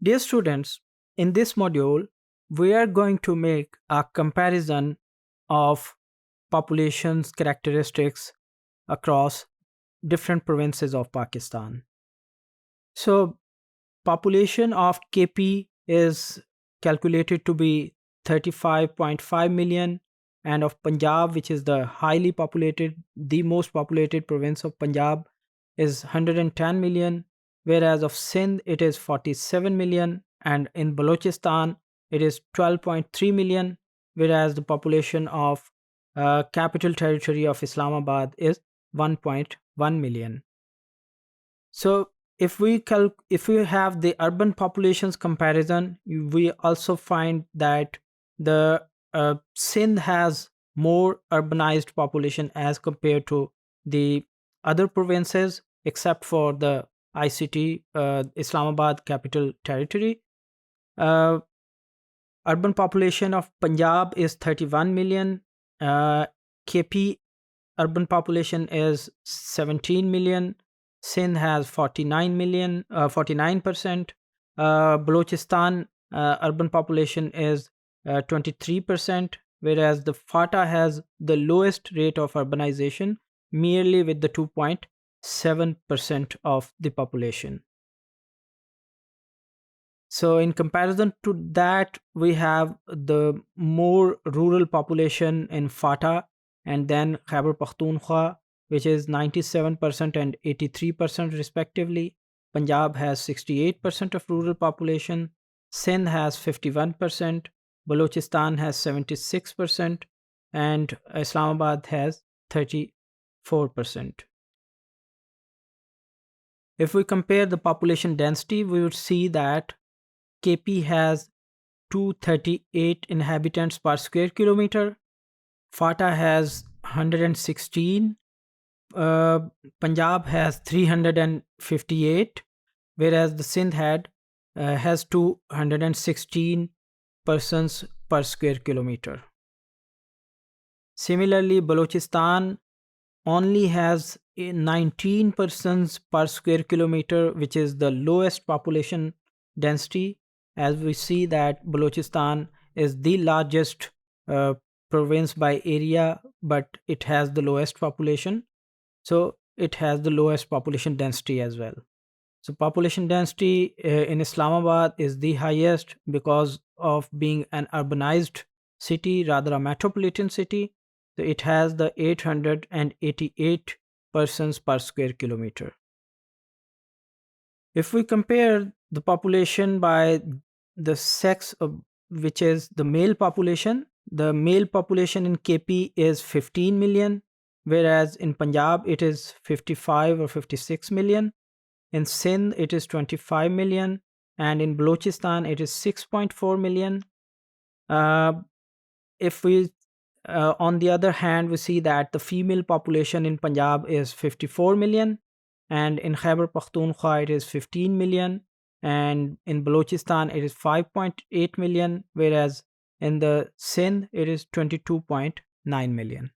Dear students, in this module, we are going to make a comparison of population's characteristics across different provinces of Pakistan. So, population of KP is calculated to be 35.5 million, and of Punjab, which is the most populated province of Punjab, is 110 million, whereas of Sindh it is 47 million, and in Balochistan it is 12.3 million, whereas the population of capital territory of Islamabad is 1.1 million. So if we have the urban populations comparison, we also find that the Sindh has more urbanized population as compared to the other provinces, except for the ICT Islamabad capital territory. Uh, Urban population of Punjab is 31 million. KP urban population is 17 million. Sindh has 49 million, 49%. Balochistan urban population is 23%, whereas the FATA has the lowest rate of urbanization, merely with the 2.7% of the population. So, in comparison to that, we have the more rural population in FATA, and then Khyber Pakhtunkhwa, which is 97% and 83% respectively. Punjab has 68% of rural population. Sindh has 51%. Balochistan has 76%. And Islamabad has 34%. If we compare the population density, we would see that KP has 238 inhabitants per square kilometer. FATA has 116. Punjab has 358, whereas the Sindh has 216 persons per square kilometer. Similarly, Balochistan only has 19 persons per square kilometer, which is the lowest population density, as we see that Balochistan is the largest province by area, but it has the lowest population. So it has the lowest population density as well. So population density in Islamabad is the highest because of being an urbanized city, rather a metropolitan city. So it has the 888 persons per square kilometer. If we compare the population by the sex, which is the male population in KP is 15 million, whereas in Punjab it is 55 or 56 million. In Sindh it is 25 million, and in Balochistan it is 6.4 million. If we On the other hand, we see that the female population in Punjab is 54 million, and in Khyber Pakhtunkhwa it is 15 million, and in Balochistan it is 5.8 million, whereas in the Sindh it is 22.9 million.